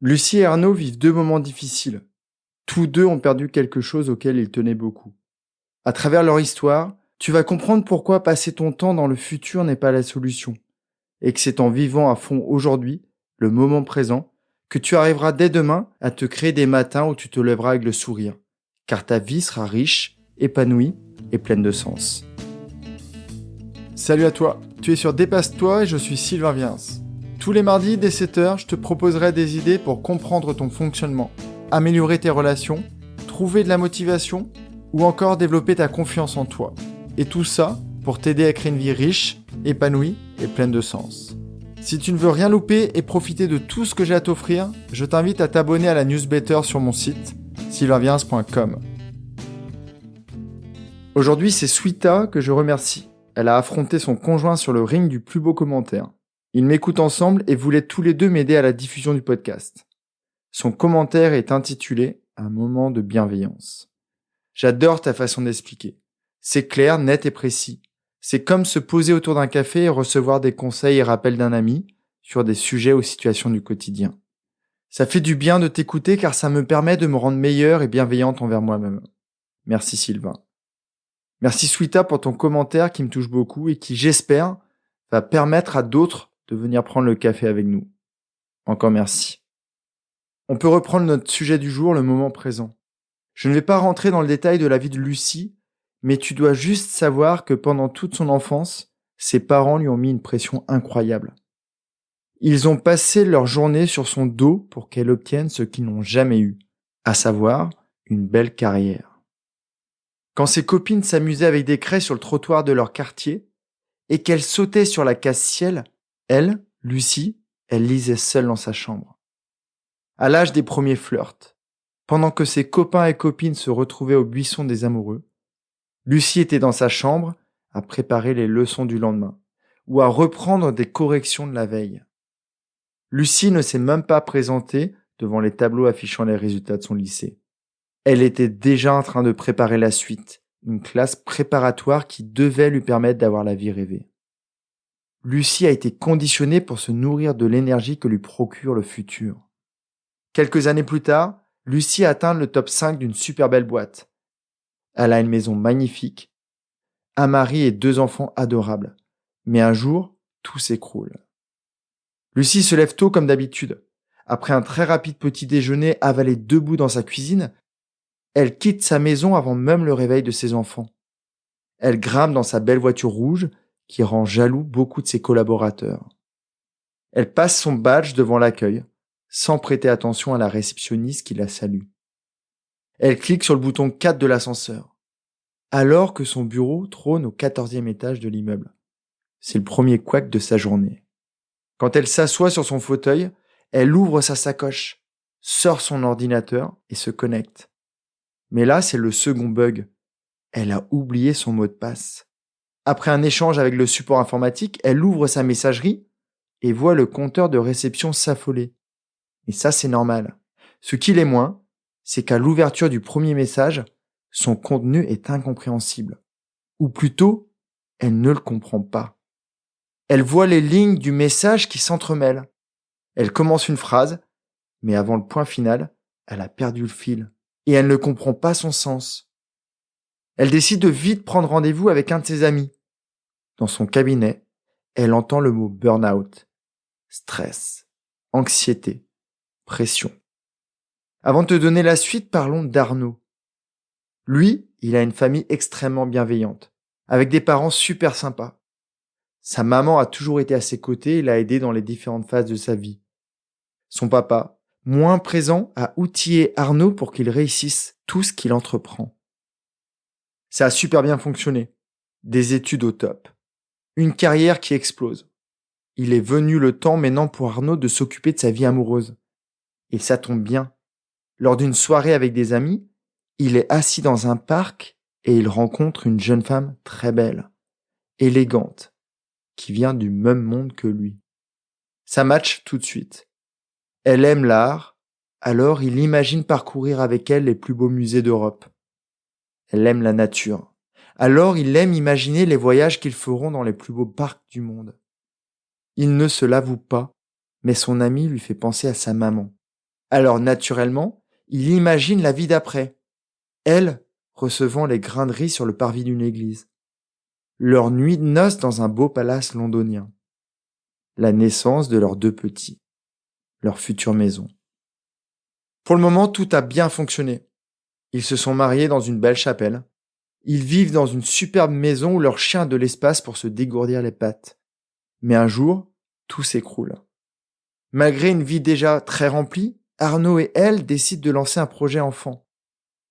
Lucie et Arnaud vivent deux moments difficiles. Tous deux ont perdu quelque chose auquel ils tenaient beaucoup. À travers leur histoire, tu vas comprendre pourquoi passer ton temps dans le futur n'est pas la solution, et que c'est en vivant à fond aujourd'hui, le moment présent, que tu arriveras dès demain à te créer des matins où tu te lèveras avec le sourire, car ta vie sera riche, épanouie et pleine de sens. Salut à toi, tu es sur Dépasse-toi et je suis Sylvain Viens. Tous les mardis dès 7h, je te proposerai des idées pour comprendre ton fonctionnement, améliorer tes relations, trouver de la motivation ou encore développer ta confiance en toi. Et tout ça pour t'aider à créer une vie riche, épanouie et pleine de sens. Si tu ne veux rien louper et profiter de tout ce que j'ai à t'offrir, je t'invite à t'abonner à la newsletter sur mon site sylvainviens.com. Aujourd'hui, c'est Sweeta que je remercie. Elle a affronté son conjoint sur le ring du plus beau commentaire. Ils m'écoutent ensemble et voulaient tous les deux m'aider à la diffusion du podcast. Son commentaire est intitulé « Un moment de bienveillance ». J'adore ta façon d'expliquer. C'est clair, net et précis. C'est comme se poser autour d'un café et recevoir des conseils et rappels d'un ami sur des sujets ou situations du quotidien. Ça fait du bien de t'écouter car ça me permet de me rendre meilleure et bienveillante envers moi-même. Merci Sylvain. Merci Sweeta pour ton commentaire qui me touche beaucoup et qui, j'espère, va permettre à d'autres de venir prendre le café avec nous. Encore merci. On peut reprendre notre sujet du jour, le moment présent. Je ne vais pas rentrer dans le détail de la vie de Lucie, mais tu dois juste savoir que pendant toute son enfance, ses parents lui ont mis une pression incroyable. Ils ont passé leur journée sur son dos pour qu'elle obtienne ce qu'ils n'ont jamais eu, à savoir une belle carrière. Quand ses copines s'amusaient avec des craies sur le trottoir de leur quartier et qu'elle sautait sur la casse-ciel, elle, Lucie, elle lisait seule dans sa chambre. À l'âge des premiers flirts, pendant que ses copains et copines se retrouvaient au buisson des amoureux, Lucie était dans sa chambre à préparer les leçons du lendemain ou à reprendre des corrections de la veille. Lucie ne s'est même pas présentée devant les tableaux affichant les résultats de son lycée. Elle était déjà en train de préparer la suite, une classe préparatoire qui devait lui permettre d'avoir la vie rêvée. Lucie a été conditionnée pour se nourrir de l'énergie que lui procure le futur. Quelques années plus tard, Lucie a atteint le top 5 d'une super belle boîte. Elle a une maison magnifique, un mari et 2 enfants adorables. Mais un jour, tout s'écroule. Lucie se lève tôt comme d'habitude. Après un très rapide petit déjeuner avalé debout dans sa cuisine, elle quitte sa maison avant même le réveil de ses enfants. Elle grimpe dans sa belle voiture rouge qui rend jaloux beaucoup de ses collaborateurs. Elle passe son badge devant l'accueil, sans prêter attention à la réceptionniste qui la salue. Elle clique sur le bouton 4 de l'ascenseur, alors que son bureau trône au 14e étage de l'immeuble. C'est le premier couac de sa journée. Quand elle s'assoit sur son fauteuil, elle ouvre sa sacoche, sort son ordinateur et se connecte. Mais là, c'est le second bug. Elle a oublié son mot de passe. Après un échange avec le support informatique, elle ouvre sa messagerie et voit le compteur de réception s'affoler. Et ça, c'est normal. Ce qui l'est moins, c'est qu'à l'ouverture du premier message, son contenu est incompréhensible. Ou plutôt, elle ne le comprend pas. Elle voit les lignes du message qui s'entremêlent. Elle commence une phrase, mais avant le point final, elle a perdu le fil et elle ne comprend pas son sens. Elle décide de vite prendre rendez-vous avec un de ses amis. Dans son cabinet, elle entend le mot burn-out, stress, anxiété, pression. Avant de te donner la suite, parlons d'Arnaud. Lui, il a une famille extrêmement bienveillante, avec des parents super sympas. Sa maman a toujours été à ses côtés et l'a aidé dans les différentes phases de sa vie. Son papa, moins présent, a outillé Arnaud pour qu'il réussisse tout ce qu'il entreprend. Ça a super bien fonctionné. Des études au top. Une carrière qui explose. Il est venu le temps maintenant pour Arnaud de s'occuper de sa vie amoureuse. Et ça tombe bien. Lors d'une soirée avec des amis, il est assis dans un parc et il rencontre une jeune femme très belle, élégante, qui vient du même monde que lui. Ça match tout de suite. Elle aime l'art, alors il imagine parcourir avec elle les plus beaux musées d'Europe. Elle aime la nature, alors il aime imaginer les voyages qu'ils feront dans les plus beaux parcs du monde. Il ne se l'avoue pas, mais son ami lui fait penser à sa maman. Alors naturellement, il imagine la vie d'après, elle recevant les grains de riz sur le parvis d'une église, leur nuit de noces dans un beau palace londonien, la naissance de leurs 2 petits, leur future maison. Pour le moment, tout a bien fonctionné. Ils se sont mariés dans une belle chapelle. Ils vivent dans une superbe maison où leur chien a de l'espace pour se dégourdir les pattes. Mais un jour, tout s'écroule. Malgré une vie déjà très remplie, Arnaud et elle décident de lancer un projet enfant.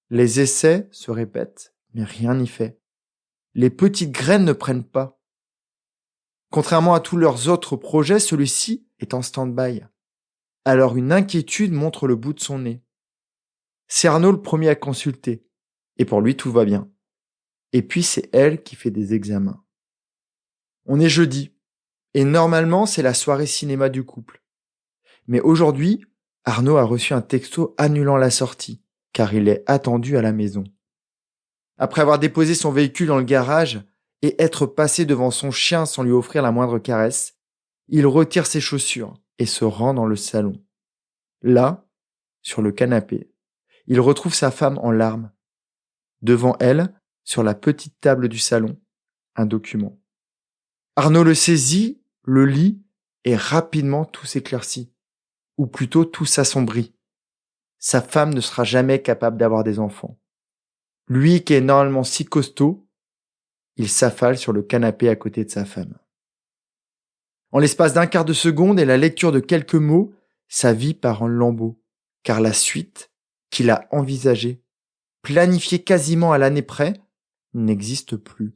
Les essais se répètent, mais rien n'y fait. Les petites graines ne prennent pas. Contrairement à tous leurs autres projets, celui-ci est en stand-by. Alors une inquiétude montre le bout de son nez. C'est Arnaud le premier à consulter, et pour lui tout va bien. Et puis c'est elle qui fait des examens. On est jeudi, et normalement c'est la soirée cinéma du couple. Mais aujourd'hui, Arnaud a reçu un texto annulant la sortie, car il est attendu à la maison. Après avoir déposé son véhicule dans le garage et être passé devant son chien sans lui offrir la moindre caresse, il retire ses chaussures et se rend dans le salon. Là, sur le canapé, il retrouve sa femme en larmes. Devant elle, sur la petite table du salon, un document. Arnaud le saisit, le lit, et rapidement tout s'éclaircit. Ou plutôt tout s'assombrit. Sa femme ne sera jamais capable d'avoir des enfants. Lui qui est normalement si costaud, il s'affale sur le canapé à côté de sa femme. En l'espace d'un quart de seconde et la lecture de quelques mots, sa vie part en lambeaux, car la suite qu'il a envisagée, planifiée quasiment à l'année près, n'existe plus.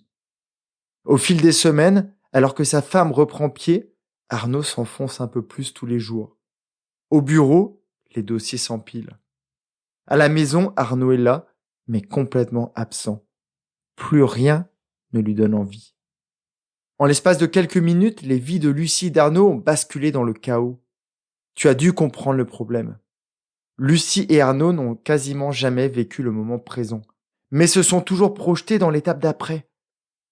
Au fil des semaines, alors que sa femme reprend pied, Arnaud s'enfonce un peu plus tous les jours. Au bureau, les dossiers s'empilent. À la maison, Arnaud est là, mais complètement absent. Plus rien ne lui donne envie. En l'espace de quelques minutes, les vies de Lucie et d'Arnaud ont basculé dans le chaos. Tu as dû comprendre le problème. Lucie et Arnaud n'ont quasiment jamais vécu le moment présent, mais se sont toujours projetés dans l'étape d'après.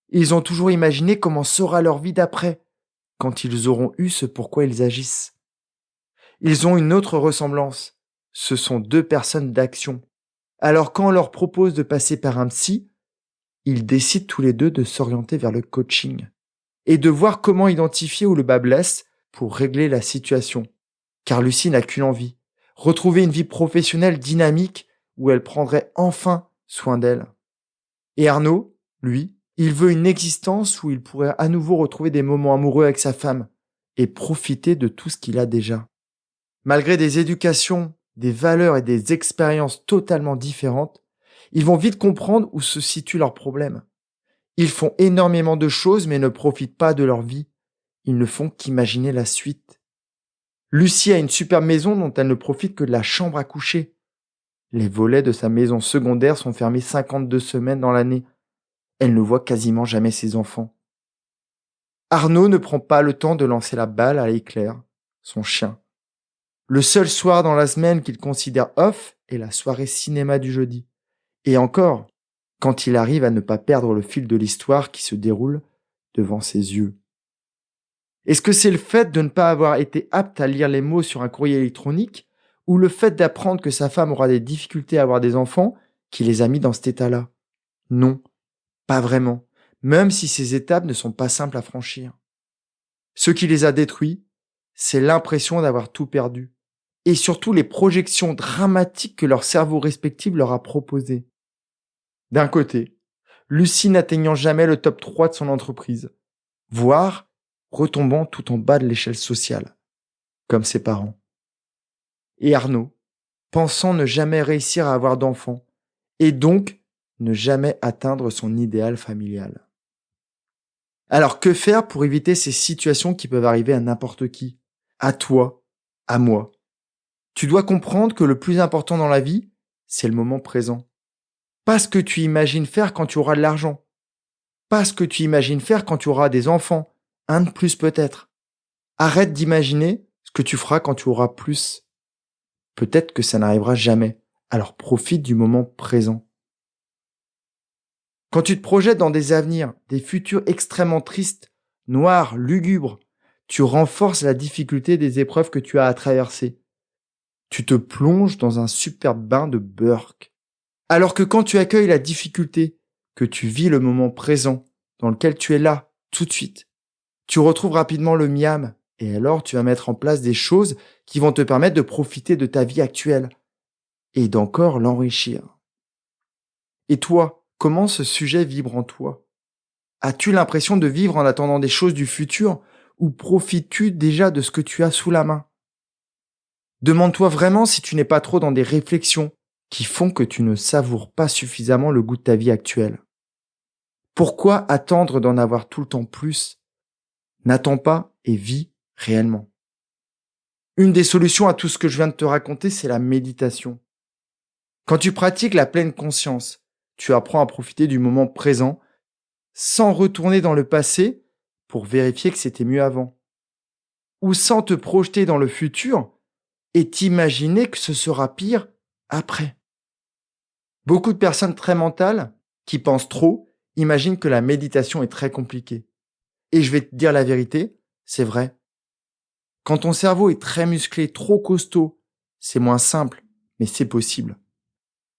Ils ont toujours imaginé comment sera leur vie d'après, quand ils auront eu ce pourquoi ils agissent. Ils ont une autre ressemblance. Ce sont 2 personnes d'action. Alors quand on leur propose de passer par un psy, ils décident tous les 2 de s'orienter vers le coaching et de voir comment identifier où le bât blesse pour régler la situation. Car Lucie n'a qu'une envie, retrouver une vie professionnelle dynamique où elle prendrait enfin soin d'elle. Et Arnaud, lui, il veut une existence où il pourrait à nouveau retrouver des moments amoureux avec sa femme et profiter de tout ce qu'il a déjà. Malgré des éducations, des valeurs et des expériences totalement différentes, ils vont vite comprendre où se situe leur problème. Ils font énormément de choses mais ne profitent pas de leur vie. Ils ne font qu'imaginer la suite. Lucie a une superbe maison dont elle ne profite que de la chambre à coucher. Les volets de sa maison secondaire sont fermés 52 semaines dans l'année. Elle ne voit quasiment jamais ses enfants. Arnaud ne prend pas le temps de lancer la balle à Éclair, son chien. Le seul soir dans la semaine qu'il considère off est la soirée cinéma du jeudi. Et encore, quand il arrive à ne pas perdre le fil de l'histoire qui se déroule devant ses yeux. Est-ce que c'est le fait de ne pas avoir été apte à lire les mots sur un courrier électronique ou le fait d'apprendre que sa femme aura des difficultés à avoir des enfants qui les a mis dans cet état-là? Non, pas vraiment, même si ces étapes ne sont pas simples à franchir. Ce qui les a détruits, c'est l'impression d'avoir tout perdu et surtout les projections dramatiques que leur cerveau respectif leur a proposées. D'un côté, Lucie n'atteignant jamais le top 3 de son entreprise, voire retombant tout en bas de l'échelle sociale, comme ses parents. Et Arnaud, pensant ne jamais réussir à avoir d'enfants, et donc ne jamais atteindre son idéal familial. Alors que faire pour éviter ces situations qui peuvent arriver à n'importe qui? À toi, à moi. Tu dois comprendre que le plus important dans la vie, c'est le moment présent. Pas ce que tu imagines faire quand tu auras de l'argent. Pas ce que tu imagines faire quand tu auras des enfants. Un de plus peut-être. Arrête d'imaginer ce que tu feras quand tu auras plus. Peut-être que ça n'arrivera jamais. Alors profite du moment présent. Quand tu te projettes dans des avenirs, des futurs extrêmement tristes, noirs, lugubres, tu renforces la difficulté des épreuves que tu as à traverser. Tu te plonges dans un superbe bain de Burke. Alors que quand tu accueilles la difficulté, que tu vis le moment présent, dans lequel tu es là, tout de suite, tu retrouves rapidement le miam, et alors tu vas mettre en place des choses qui vont te permettre de profiter de ta vie actuelle et d'encore l'enrichir. Et toi, comment ce sujet vibre en toi? As-tu l'impression de vivre en attendant des choses du futur ou profites-tu déjà de ce que tu as sous la main? Demande-toi vraiment si tu n'es pas trop dans des réflexions qui font que tu ne savoures pas suffisamment le goût de ta vie actuelle. Pourquoi attendre d'en avoir tout le temps plus? N'attends pas et vis réellement. Une des solutions à tout ce que je viens de te raconter, c'est la méditation. Quand tu pratiques la pleine conscience, tu apprends à profiter du moment présent sans retourner dans le passé pour vérifier que c'était mieux avant. Ou sans te projeter dans le futur et t'imaginer que ce sera pire après. Beaucoup de personnes très mentales, qui pensent trop, imaginent que la méditation est très compliquée. Et je vais te dire la vérité, c'est vrai. Quand ton cerveau est très musclé, trop costaud, c'est moins simple, mais c'est possible.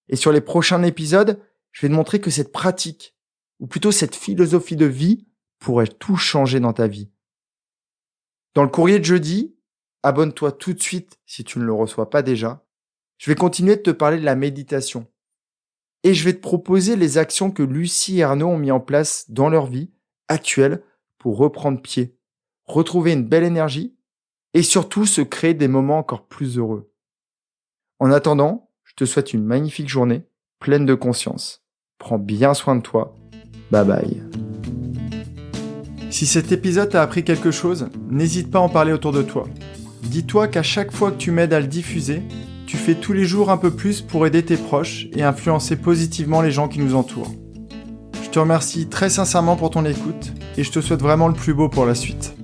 Et sur les prochains épisodes, je vais te montrer que cette pratique, ou plutôt cette philosophie de vie, pourrait tout changer dans ta vie. Dans le courrier de jeudi, abonne-toi tout de suite si tu ne le reçois pas déjà. Je vais continuer de te parler de la méditation. Et je vais te proposer les actions que Lucie et Arnaud ont mis en place dans leur vie actuelle pour reprendre pied, retrouver une belle énergie et surtout se créer des moments encore plus heureux. En attendant, je te souhaite une magnifique journée, pleine de conscience. Prends bien soin de toi. Bye bye. Si cet épisode t'a appris quelque chose, n'hésite pas à en parler autour de toi. Dis-toi qu'à chaque fois que tu m'aides à le diffuser, tu fais tous les jours un peu plus pour aider tes proches et influencer positivement les gens qui nous entourent. Je te remercie très sincèrement pour ton écoute et je te souhaite vraiment le plus beau pour la suite.